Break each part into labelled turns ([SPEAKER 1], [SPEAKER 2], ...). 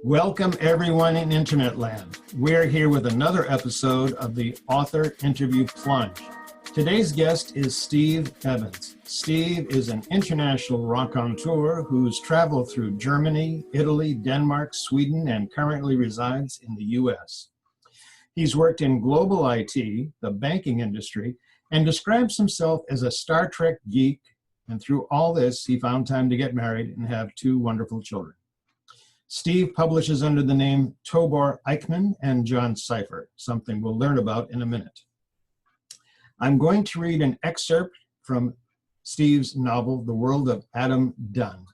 [SPEAKER 1] Welcome everyone in Internet land. We're here with another episode of the Author Interview Plunge. Today's guest is Steve Evans. Steve is an international raconteur who's traveled through Germany, Italy, Denmark, Sweden, and currently resides in the US. He's worked in global IT, the banking industry, and describes himself as a Star Trek geek. And through all this, he found time to get married and have two wonderful children. Steve publishes under the name Tobor Eichmann and John Cipher, something we'll learn about in a minute. I'm going to read an excerpt from Steve's novel, The World of Adam Dunn.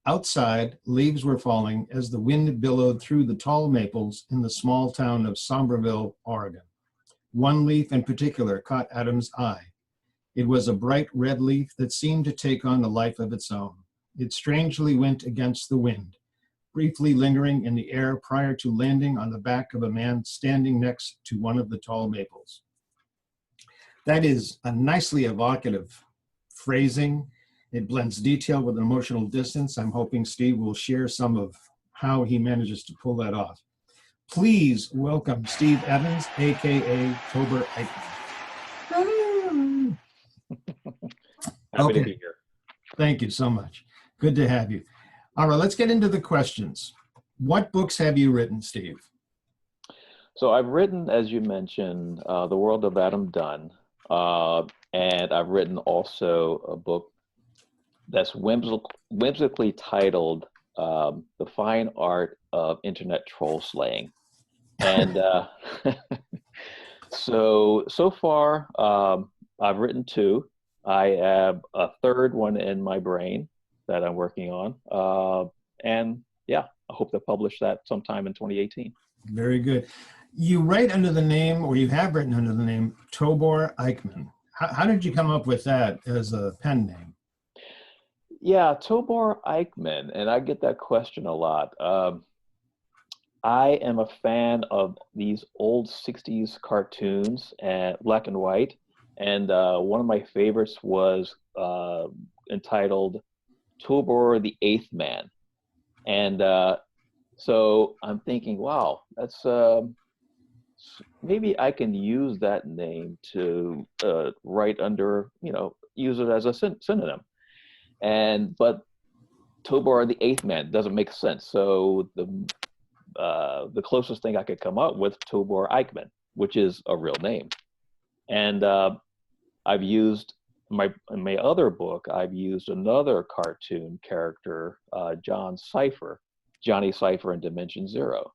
[SPEAKER 1] Outside, leaves were falling as the wind billowed through the tall maples in the small town of Somerville, Oregon. One leaf in particular caught Adam's eye. It was a bright red leaf that seemed to take on a life of its own. It strangely went against the wind, briefly lingering in the air prior to landing on the back of a man standing next to one of the tall maples. That is a nicely evocative phrasing. It blends detail with emotional distance. I'm hoping Steve will share some of how he manages to pull that off. Please welcome Steve Evans, AKA Tobor Eichmann.
[SPEAKER 2] Happy to be here.
[SPEAKER 1] Thank you so much. Good to have you. All right, let's get into the questions. What books have you written, Steve?
[SPEAKER 2] So I've written, as you mentioned, The World of Adam Dunn, and I've written also a book that's whimsically titled The Fine Art of Internet Troll Slaying. And so far, I've written two. I have a third one in my brain that I'm working on. And yeah, I hope to publish that sometime in 2018.
[SPEAKER 1] Very good. You write under the name, or you have written under the name, Tobor Eichmann. How did you come up with that as a pen name?
[SPEAKER 2] Yeah, Tobor Eichmann, and I get that question a lot. I am a fan of these old 60s cartoons, black and white, and one of my favorites was entitled Tobor the Eighth Man. And so I'm thinking, wow, that's maybe I can use that name to write under, use it as a synonym. But Tobor the Eighth Man doesn't make sense. So the closest thing I could come up with, Tobor Eichmann, which is a real name. And I've used in my other book, I've used another cartoon character, Johnny Cipher in Dimension Zero.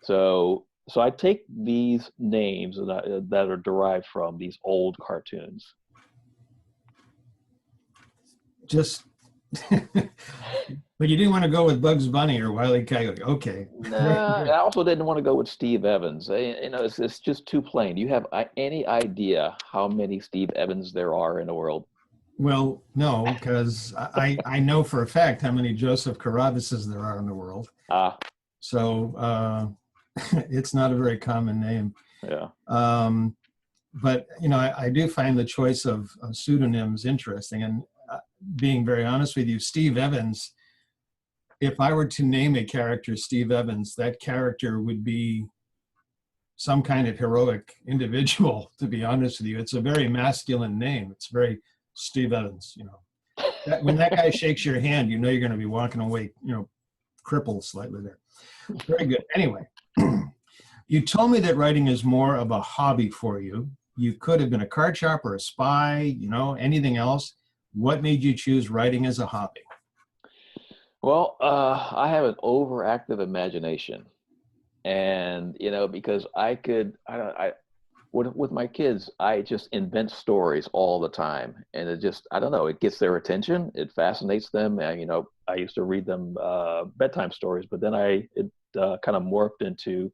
[SPEAKER 2] So I take these names that are derived from these old cartoons.
[SPEAKER 1] But you didn't want to go with Bugs Bunny or Wile E. Coyote. Okay.
[SPEAKER 2] I also didn't want to go with Steve Evans. It's just too plain. Do you have any idea how many Steve Evans there are in the world?
[SPEAKER 1] Well, no, because I know for a fact how many Joseph Caravises there are in the world. So it's not a very common name.
[SPEAKER 2] Yeah.
[SPEAKER 1] But, I do find the choice of pseudonyms interesting. And being very honest with you, Steve Evans, if I were to name a character Steve Evans, that character would be some kind of heroic individual, to be honest with you. It's a very masculine name. It's very Steve Evans, when that guy shakes your hand, you're going to be walking away, crippled slightly there. Very good. Anyway, you told me that writing is more of a hobby for you. You could have been a card sharp or a spy, anything else. What made you choose writing as a hobby?
[SPEAKER 2] Well, I have an overactive imagination, and because with my kids, I just invent stories all the time, and it just, I don't know, it gets their attention, it fascinates them, and I used to read them bedtime stories, but then it kind of morphed into,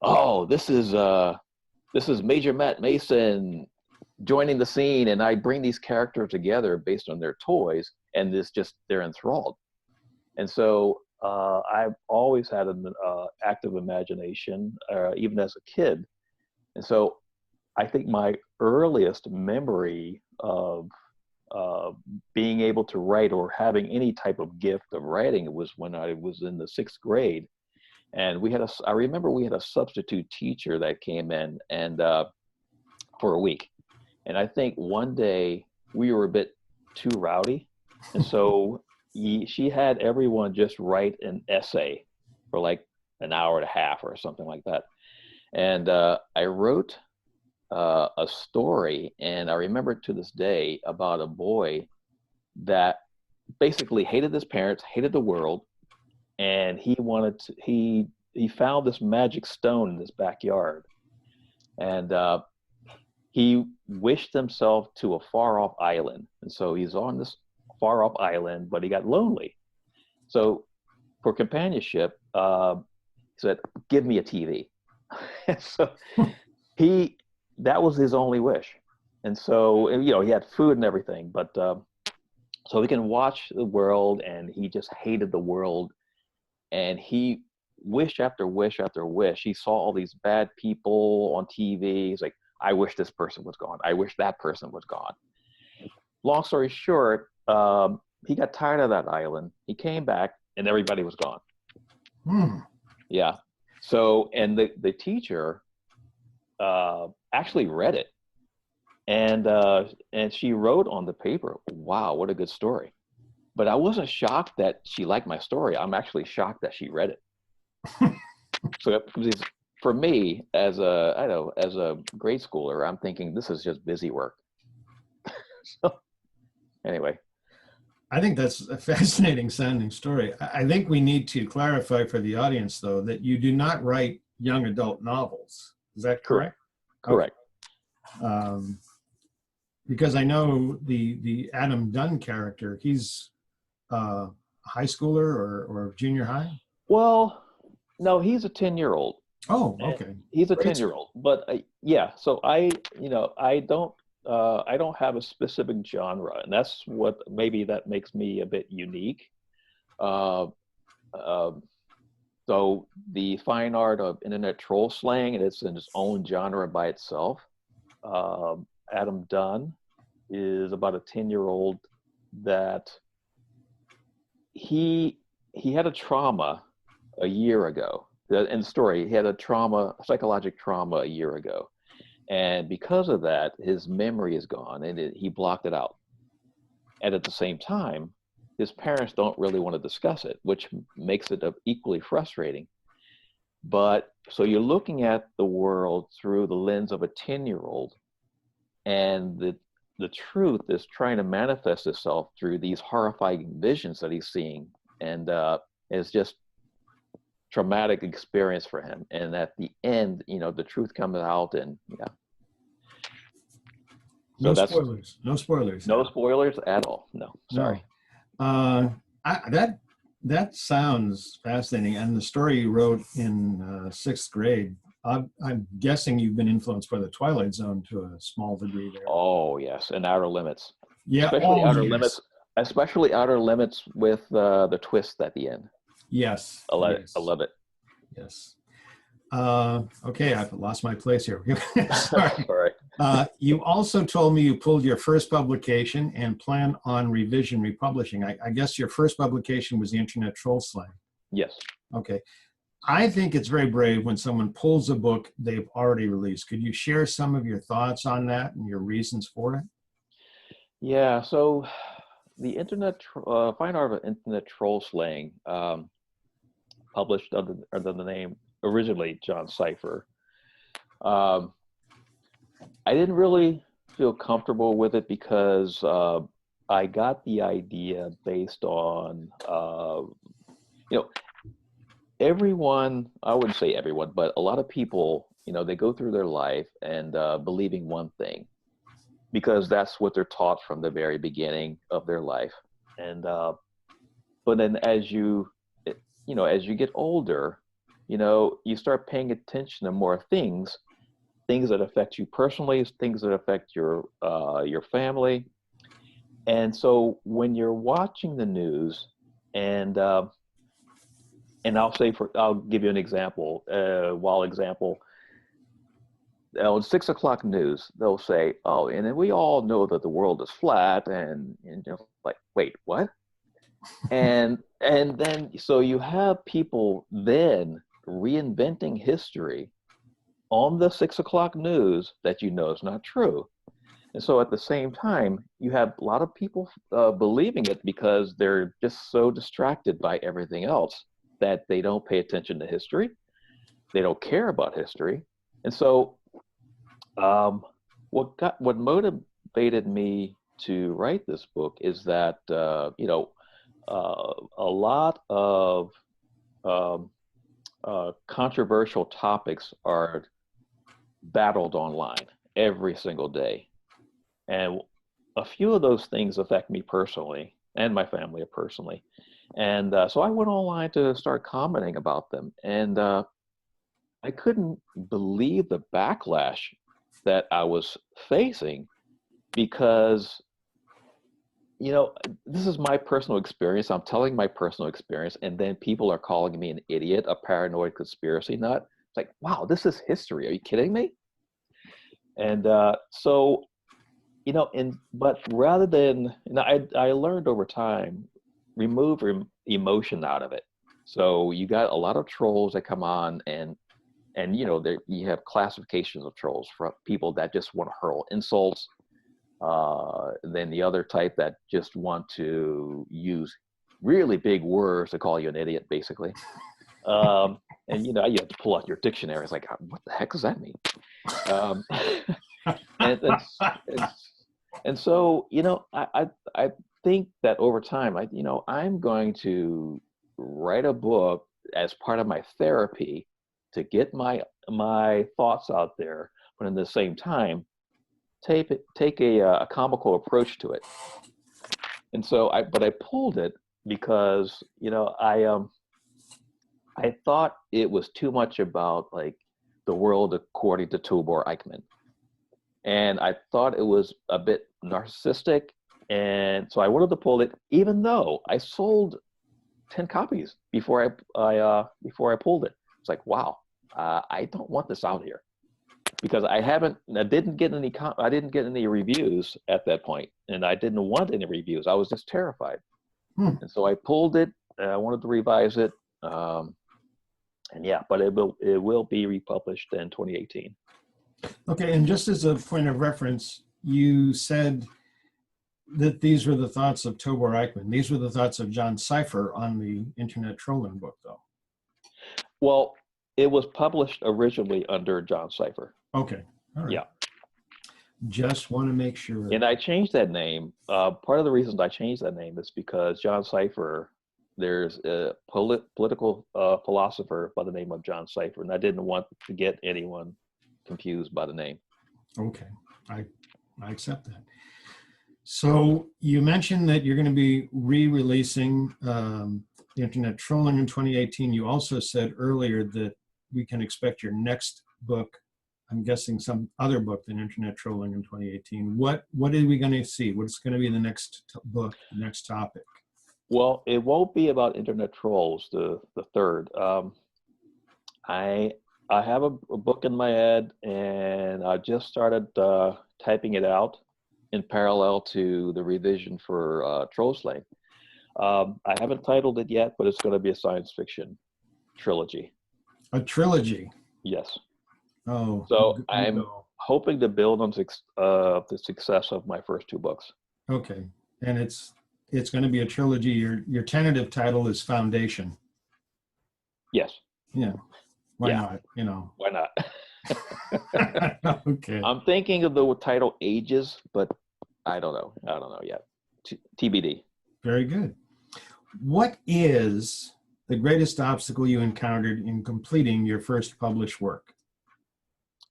[SPEAKER 2] oh, this is Major Matt Mason joining the scene, and I bring these characters together based on their toys, and they're enthralled. And so I've always had an active imagination, even as a kid. And so I think my earliest memory of being able to write or having any type of gift of writing was when I was in the 6th grade. And I remember we had a substitute teacher that came in and for a week. And I think one day we were a bit too rowdy. And so she had everyone just write an essay for like an hour and a half or something like that. And I wrote a story, and I remember to this day about a boy that basically hated his parents, hated the world, and he found this magic stone in his backyard, and he wished himself to a far off island. And so he's on this far off island, but he got lonely. So for companionship, he said, "Give me a TV." So that was his only wish. And so, he had food and everything, but so he can watch the world, and he just hated the world. And he wish after wish after wish. He saw all these bad people on TV. He's like, "I wish this person was gone. I wish that person was gone." Long story short, he got tired of that island. He came back, and everybody was gone. Yeah. So, and the teacher actually read it, and she wrote on the paper, "Wow, what a good story." But I wasn't shocked that she liked my story. I'm actually shocked that she read it. So for me, as a grade schooler, I'm thinking this is just busy work. So anyway.
[SPEAKER 1] I think that's a fascinating sounding story. I think we need to clarify for the audience, though, that you do not write young adult novels. Is that correct?
[SPEAKER 2] Correct.
[SPEAKER 1] Okay. Because I know the Adam Dunn character, he's a high schooler or junior high?
[SPEAKER 2] Well, no, he's a 10-year-old.
[SPEAKER 1] Oh, okay.
[SPEAKER 2] He's a 10-year-old, but yeah. So I don't have a specific genre, and that's maybe that makes me a bit unique. So the fine art of internet troll slang, and it's in its own genre by itself. Adam Dunn is about a 10-year-old that he had a trauma a year ago. In the story, he had a psychological trauma a year ago. And because of that, his memory is gone, and he blocked it out. And at the same time, his parents don't really want to discuss it, which makes it equally frustrating. But so you're looking at the world through the lens of a 10-year-old, and the truth is trying to manifest itself through these horrifying visions that he's seeing. And it's just traumatic experience for him. And at the end, the truth comes out, and yeah.
[SPEAKER 1] So no spoilers. No spoilers.
[SPEAKER 2] No spoilers at all. No, sorry.
[SPEAKER 1] No. That sounds fascinating. And the story you wrote in 6th grade, I'm guessing you've been influenced by the Twilight Zone to a small degree there.
[SPEAKER 2] Oh yes, and Outer Limits.
[SPEAKER 1] Yeah,
[SPEAKER 2] especially Outer Limits with the twist at the end.
[SPEAKER 1] Yes.
[SPEAKER 2] I love it.
[SPEAKER 1] Yes. Okay, I've lost my place here. Sorry.
[SPEAKER 2] Sorry.
[SPEAKER 1] You also told me you pulled your first publication and plan on revision republishing. I guess your first publication was the Internet Troll Slang.
[SPEAKER 2] Yes.
[SPEAKER 1] Okay. I think it's very brave when someone pulls a book they've already released. Could you share some of your thoughts on that and your reasons for it?
[SPEAKER 2] Yeah. So the Fine Art of Internet Troll Slang, published under the name originally John Cipher. I didn't really feel comfortable with it because I got the idea based on, everyone, I wouldn't say everyone, but a lot of people, they go through their life and believing one thing because that's what they're taught from the very beginning of their life. And, but then as you get older, you start paying attention to more things that affect you personally, things that affect your family. And so when you're watching the news, and I'll give you an example, on 6 o'clock news, they'll say, "Oh, and then we all know that the world is flat," and like, wait, what? And then so you have people then reinventing history on the 6 o'clock news that is not true. And so at the same time, you have a lot of people believing it because they're just so distracted by everything else that they don't pay attention to history. They don't care about history. And so what motivated me to write this book is that a lot of um, controversial topics are battled online every single day. And a few of those things affect me personally and my family personally. And so I went online to start commenting about them. And I couldn't believe the backlash that I was facing because, this is my personal experience. I'm telling my personal experience. And then people are calling me an idiot, a paranoid conspiracy nut. It's like, wow, this is history. Are you kidding me? And so, but rather than, I learned over time, remove emotion out of it. So you got a lot of trolls that come on and you have classifications of trolls from people that just want to hurl insults, then the other type that just want to use really big words to call you an idiot, basically. And you have to pull out your dictionary. It's like, what the heck does that mean? And so I think that over time I'm going to write a book as part of my therapy to get my thoughts out there, but at the same time take a comical approach to it. And so I pulled it because I thought it was too much about like the world according to Tobor Eichmann. And I thought it was a bit narcissistic. And so I wanted to pull it, even though I sold 10 copies before I pulled it. It's like, wow, I don't want this out here because I didn't get any reviews at that point, and I didn't want any reviews. I was just terrified. And so I pulled it. I wanted to revise it. And yeah, but it will be republished in 2018.
[SPEAKER 1] Okay, and just as a point of reference, you said that these were the thoughts of Tobor Eichmann. These were the thoughts of John Cipher on the internet trolling book, though.
[SPEAKER 2] Well, it was published originally under John Cipher.
[SPEAKER 1] Okay, all right.
[SPEAKER 2] Yeah.
[SPEAKER 1] Just want to make sure.
[SPEAKER 2] And I changed that name. Part of the reasons I changed that name is because John Cipher, there's a political philosopher by the name of John Cipher, and I didn't want to get anyone confused by the name.
[SPEAKER 1] Okay, I accept that. So you mentioned that you're going to be re-releasing Internet Trolling in 2018. You also said earlier that we can expect your next book, I'm guessing some other book than Internet Trolling in 2018. What are we going to see? What's going to be the next book, the next topic?
[SPEAKER 2] Well, it won't be about internet trolls, the third. I have a book in my head, and I just started typing it out in parallel to the revision for Troll Slaying. I haven't titled it yet, but it's going to be a science fiction trilogy.
[SPEAKER 1] A trilogy?
[SPEAKER 2] Yes.
[SPEAKER 1] Oh.
[SPEAKER 2] So I'm hoping to build on the success of my first two books.
[SPEAKER 1] Okay, and it's going to be a trilogy. Your tentative title is Foundation.
[SPEAKER 2] Yes.
[SPEAKER 1] Yeah. Why not?
[SPEAKER 2] Why not?
[SPEAKER 1] Okay.
[SPEAKER 2] I'm thinking of the title Ages, but I don't know. I don't know yet. TBD.
[SPEAKER 1] Very good. What is the greatest obstacle you encountered in completing your first published work?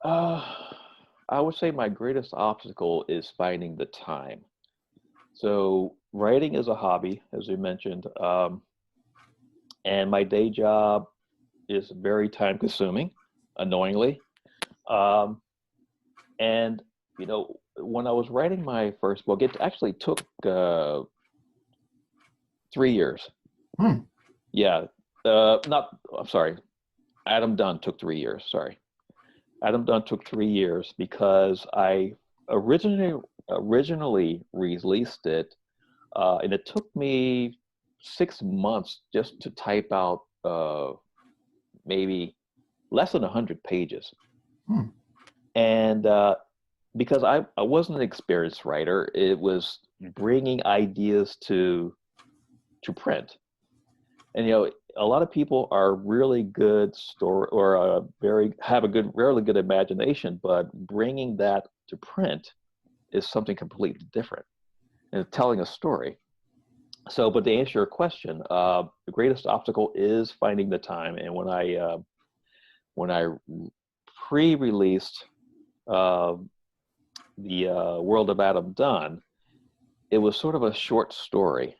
[SPEAKER 2] I would say my greatest obstacle is finding the time. So writing is a hobby, as you mentioned, and my day job is very time consuming, annoyingly. And, when I was writing my first book, it actually took 3 years. Yeah. I'm sorry. Adam Dunn took 3 years. Sorry. Adam Dunn took 3 years because I originally released it, and it took me 6 months just to type out maybe less than 100 pages.
[SPEAKER 1] Hmm.
[SPEAKER 2] And because I wasn't an experienced writer, it was bringing ideas to print. And a lot of people are really good story or have a really good imagination, but bringing that to print is something completely different, and telling a story. So, but to answer your question, the greatest obstacle is finding the time. And when I pre-released the World of Adam Dunn, it was sort of a short story.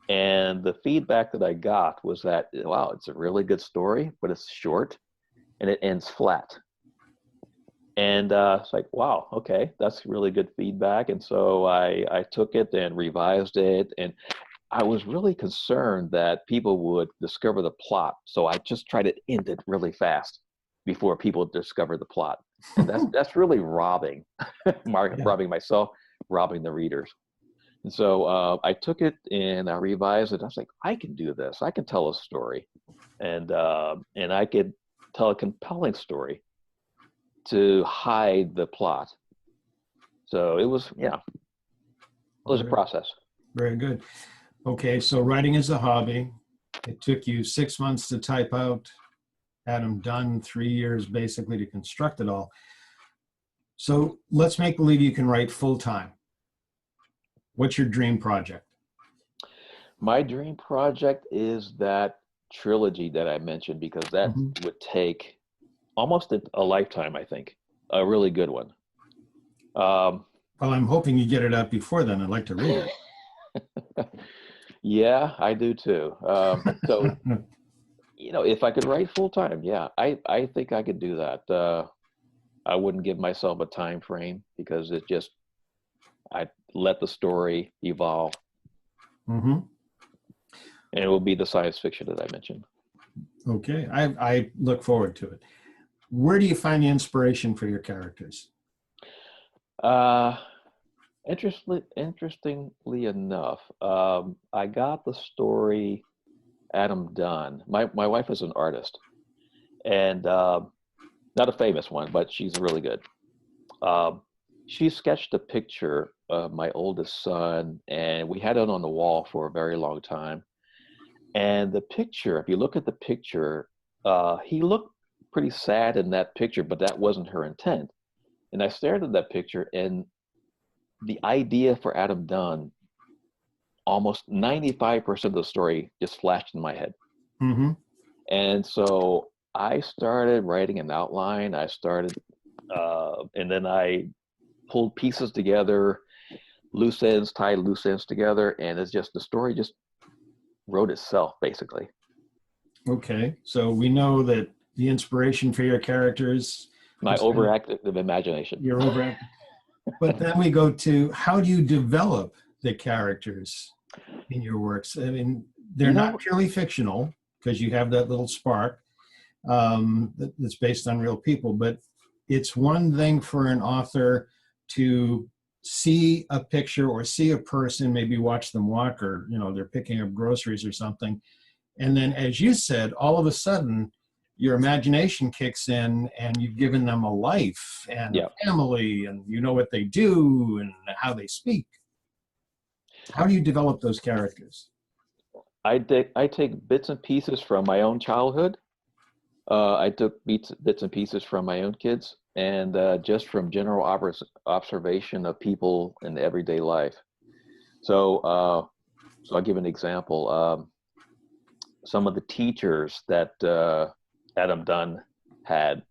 [SPEAKER 2] And the feedback that I got was that, wow, it's a really good story, but it's short and it ends flat. And it's like, wow, okay, that's really good feedback. And so I took it and revised it. And I was really concerned that people would discover the plot. So I just tried to end it really fast before people discover the plot. And that's really robbing, robbing myself, robbing the readers. And so I took it and I revised it. I was like, I can do this. I can tell a story, and I could tell a compelling story to hide the plot. So it was a process.
[SPEAKER 1] Very good. Okay, so writing is a hobby. It took you 6 months to type out Adam Dunn, 3 years basically to construct it all. So let's make believe you can write full time. What's your dream project?
[SPEAKER 2] My dream project is that trilogy that I mentioned, because that would take almost a lifetime, I think. A really good one.
[SPEAKER 1] Well, I'm hoping you get it out before then. I'd like to read it.
[SPEAKER 2] Yeah, I do too. So, if I could write full time, I think I could do that. I wouldn't give myself a time frame because I let the story evolve.
[SPEAKER 1] Mm-hmm.
[SPEAKER 2] And it will be the science fiction that I mentioned.
[SPEAKER 1] Okay, I look forward to it. Where do you find the inspiration for your characters?
[SPEAKER 2] Interestingly enough, I got the story Adam Dunn. My wife is an artist, and not a famous one, but she's really good. She sketched a picture of my oldest son, and we had it on the wall for a very long time. And the picture, if you look at the picture, he looked pretty sad in that picture, but that wasn't her intent. And I stared at that picture, and the idea for Adam Dunn, almost 95% of the story just flashed in my head.
[SPEAKER 1] Mm-hmm.
[SPEAKER 2] And so I started writing an outline. And then I pulled pieces together, tied loose ends together, and the story just wrote itself, basically.
[SPEAKER 1] Okay, so we know that the inspiration for your characters.
[SPEAKER 2] My overactive imagination.
[SPEAKER 1] You're overactive. But then we go to, how do you develop the characters in your works? I mean, they're not purely fictional because you have that little spark that's based on real people, but it's one thing for an author to see a picture or see a person, maybe watch them walk, or they're picking up groceries or something, and then, as you said, all of a sudden your imagination kicks in and you've given them a life and a family, and what they do and how they speak. How do you develop those characters?
[SPEAKER 2] I take bits and pieces from my own childhood. I took bits and pieces from my own kids, and just from general observation of people in everyday life. So I'll give an example. Some of the teachers that Adam Dunn had,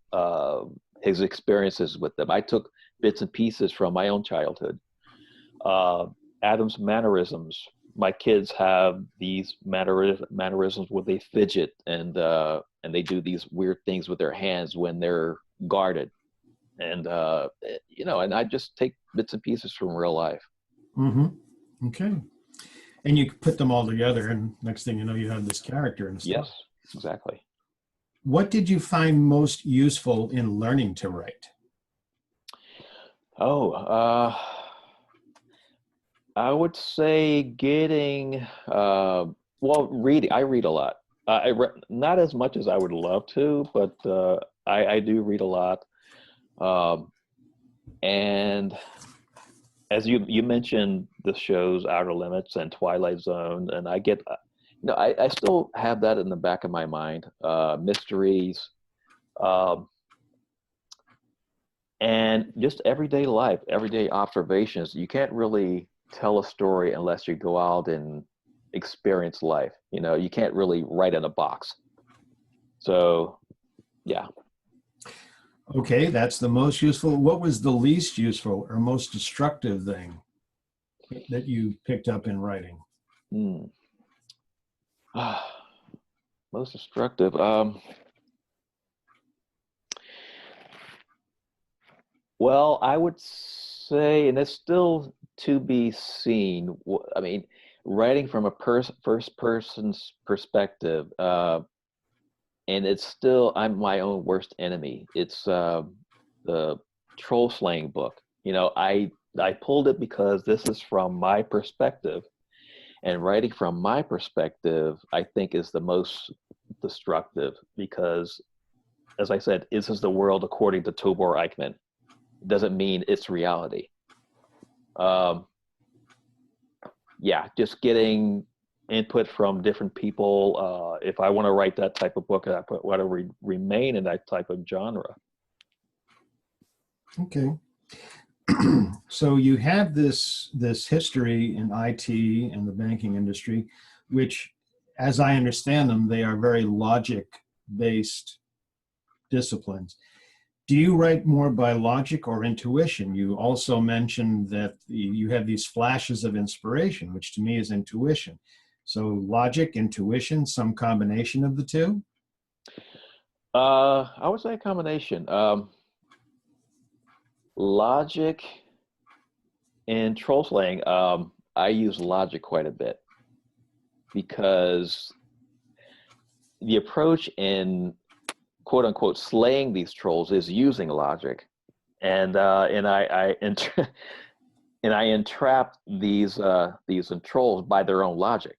[SPEAKER 2] his experiences with them. I took bits and pieces from my own childhood. Adam's mannerisms. My kids have these mannerisms where they fidget and they do these weird things with their hands when they're guarded. And, and I just take bits and pieces from real life.
[SPEAKER 1] Mm-hmm. Okay. And you put them all together, and next thing you know, you have this character and stuff.
[SPEAKER 2] Yes, exactly.
[SPEAKER 1] What did you find most useful in learning to write?
[SPEAKER 2] Oh, I would say getting, well, reading. I read a lot. Not as much as I would love to, but I do read a lot. Um, and as you mentioned, the shows Outer Limits and Twilight Zone, and I get, I still have that in the back of my mind. Mysteries, um, and just everyday life, everyday observations. You can't really tell a story unless you go out and experience life. You can't really write in a box. So, yeah.
[SPEAKER 1] Okay, that's the most useful. What was the least useful or most destructive thing that you picked up in writing?
[SPEAKER 2] Hmm. Most destructive. Well, I would say, and it's still to be seen. I mean, writing from a first person's perspective, and it's still, I'm my own worst enemy. It's the troll slaying book. I pulled it because this is from my perspective, and writing from my perspective, I think, is the most destructive because, as I said, this is the world according to Tobor Eichmann. It doesn't mean it's reality. Um, yeah, just getting input from different people. If I want to write that type of book, I want to remain in that type of genre.
[SPEAKER 1] Okay. So you have this history in IT and the banking industry, which, as I understand them, they are very logic-based disciplines. Do you write more by logic or intuition? You also mentioned that you have these flashes of inspiration, which to me is intuition. So logic, intuition, some combination of the two?
[SPEAKER 2] I would say a combination. Logic and troll slaying. I use logic quite a bit because the approach in quote unquote slaying these trolls is using logic, and and I entrap these trolls by their own logic,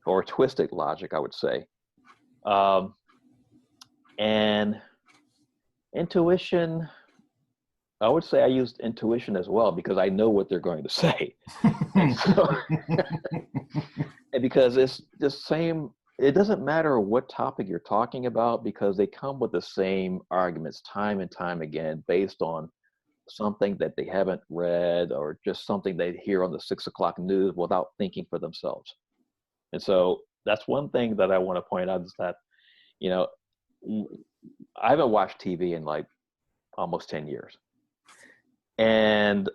[SPEAKER 2] or twisted logic, I would say. Um, and intuition, I would say I used intuition as well because I know what they're going to say, and so and because it's the same. It doesn't matter what topic you're talking about because they come with the same arguments time and time again based on something that they haven't read or just something they hear on the 6 o'clock news without thinking for themselves. And so that's one thing that I want to point out is that, you know, I haven't watched TV in like almost 10 years. And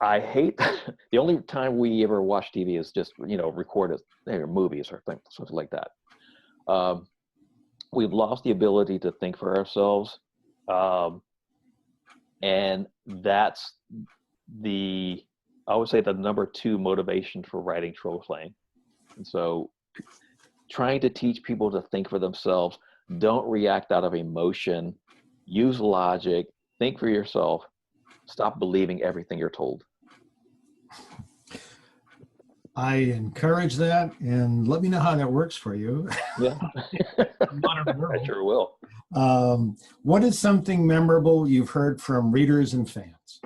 [SPEAKER 2] I hate the only time we ever watch TV is just, recorded movies or things, something like that. Um, we've lost the ability to think for ourselves. Um, and that's I would say the number two motivation for writing troll slaying. And so trying to teach people to think for themselves, don't react out of emotion, use logic, think for yourself, stop believing everything you're told.
[SPEAKER 1] I encourage that, and let me know how that works for you.
[SPEAKER 2] Yeah, I sure will.
[SPEAKER 1] What is something memorable you've heard from readers and fans?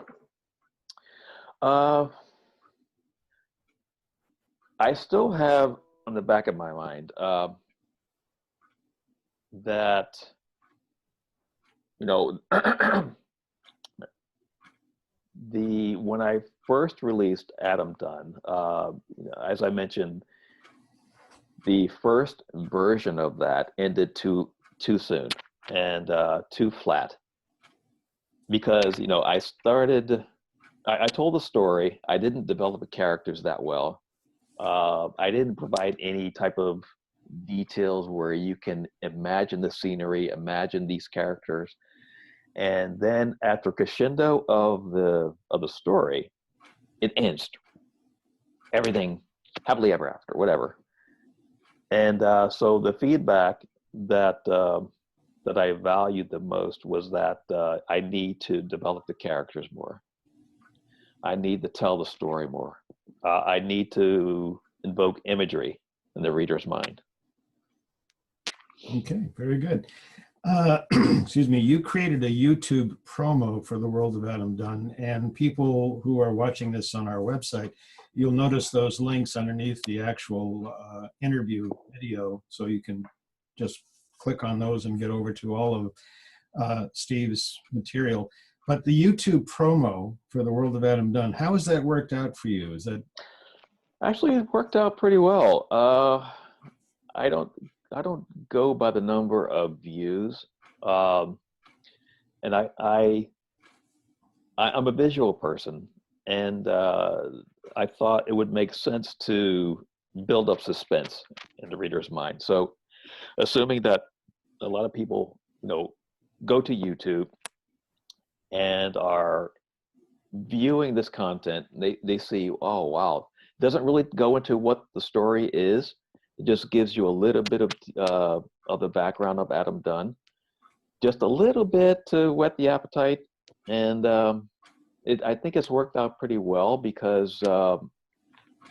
[SPEAKER 2] I still have on the back of my mind that, when I first released Adam Dunn, as I mentioned, the first version of that ended too soon and too flat because I told the story. I didn't develop the characters that well. I didn't provide any type of details where you can imagine the scenery, imagine these characters. And then after crescendo of the story, it ends. Everything happily ever after, whatever. And so the feedback that that I valued the most was that I need to develop the characters more. I need to tell the story more. I need to invoke imagery in the reader's mind.
[SPEAKER 1] Okay, very good. Excuse me, you created a YouTube promo for The World of Adam Dunn, and people who are watching this on our website, you'll notice those links underneath the actual interview video, so you can just click on those and get over to all of Steve's material. But the YouTube promo for The World of Adam Dunn, how has that worked out for you? Is that
[SPEAKER 2] Actually, it worked out pretty well. I don't go by the number of views, and I'm a visual person, and I thought it would make sense to build up suspense in the reader's mind. So, assuming that a lot of people, go to YouTube and are viewing this content, they see, oh wow, doesn't really go into what the story is. It just gives you a little bit of the background of Adam Dunn, just a little bit to whet the appetite, and I think it's worked out pretty well because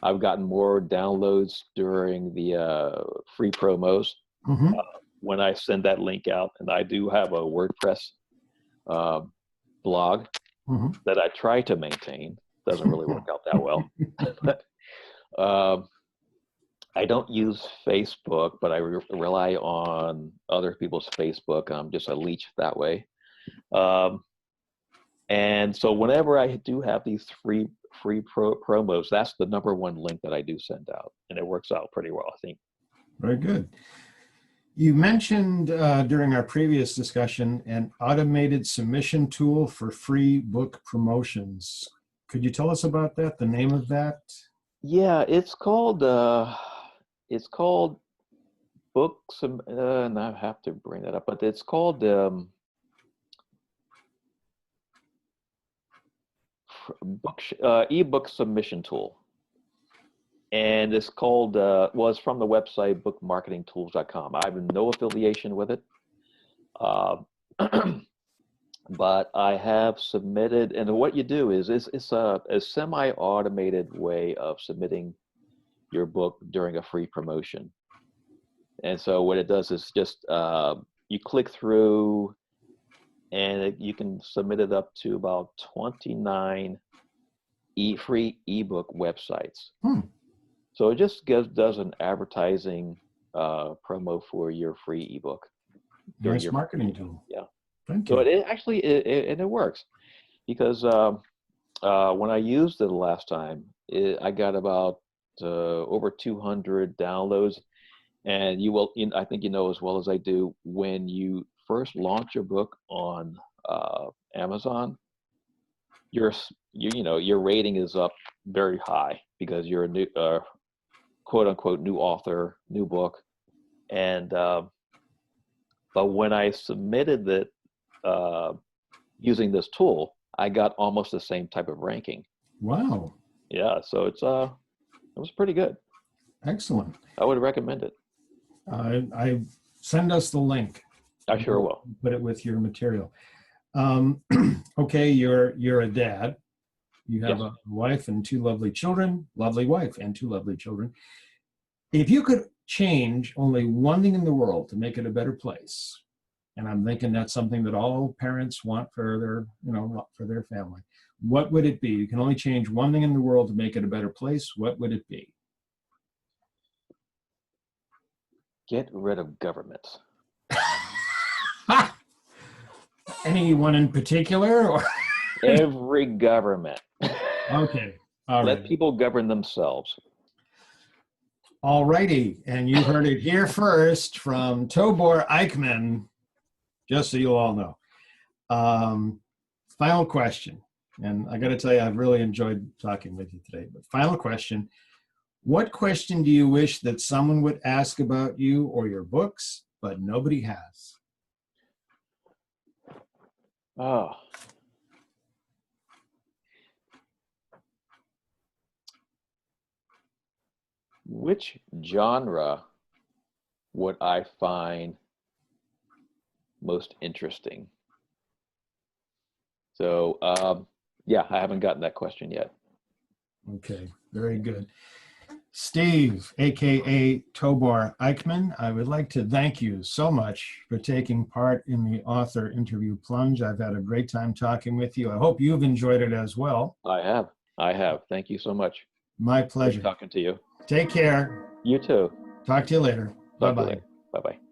[SPEAKER 2] I've gotten more downloads during the free promos when I send that link out, and I do have a WordPress blog that I try to maintain. Doesn't really work out that well. I don't use Facebook, but I rely on other people's Facebook. I'm just a leech that way. And so whenever I do have these free promos, that's the #1 link that I do send out, and it works out pretty well, I think.
[SPEAKER 1] very good? You mentioned during our previous discussion an automated submission tool for free book promotions. Could you tell us about that, the name of that?
[SPEAKER 2] Yeah, it's called books, and I have to bring that up, but it's called ebook submission tool, and it's called was from the website bookmarketingtools.com. I have no affiliation with it, but I have submitted, and what you do is it's a semi-automated way of submitting your book during a free promotion. And so what it does is just you click through, and you can submit it up to about 29 free ebook websites. So it just does an advertising promo for your free ebook.
[SPEAKER 1] Nice marketing tool.
[SPEAKER 2] Yeah.
[SPEAKER 1] Thank
[SPEAKER 2] So
[SPEAKER 1] you.
[SPEAKER 2] it actually it works, because when I used it last time, I got about over 200 downloads. And I think you know as well as I do, when you first launch your book on Amazon, your rating is up very high because you're a new quote unquote new author, new book. And but when I submitted it using this tool, I got almost the same type of ranking.
[SPEAKER 1] Wow.
[SPEAKER 2] Yeah, so it was pretty good.
[SPEAKER 1] Excellent.
[SPEAKER 2] I would recommend it.
[SPEAKER 1] I send us the link.
[SPEAKER 2] I sure will.
[SPEAKER 1] Put it with your material. Okay, you're a dad. You have a wife and 2 lovely children. Lovely wife and 2 lovely children. If you could change only one thing in the world to make it a better place, and I'm thinking that's something that all parents want for their family, what would it be? You can only change one thing in the world to make it a better place. What would it be?
[SPEAKER 2] Get rid of government.
[SPEAKER 1] Anyone in particular, or
[SPEAKER 2] every government?
[SPEAKER 1] Okay. All right.
[SPEAKER 2] Let people govern themselves.
[SPEAKER 1] All righty. And you heard it here first from Tobor Eichmann, just so you all know. Final question. And I got to tell you, I've really enjoyed talking with you today. But final question. What question do you wish that someone would ask about you or your books, but nobody has?
[SPEAKER 2] Oh. Which genre would I find most interesting? So, yeah, I haven't gotten that question yet.
[SPEAKER 1] Okay, very good. Steve, aka Tobor Eichmann, I would like to thank you so much for taking part in the author interview plunge. I've had a great time talking with you. I hope you've enjoyed it as well.
[SPEAKER 2] I have. I have. Thank you so much.
[SPEAKER 1] My
[SPEAKER 2] Great
[SPEAKER 1] pleasure.
[SPEAKER 2] talking to you.
[SPEAKER 1] Take care.
[SPEAKER 2] You too.
[SPEAKER 1] Talk to you later.
[SPEAKER 2] Talk to you
[SPEAKER 1] Bye-bye.
[SPEAKER 2] later. Bye-bye.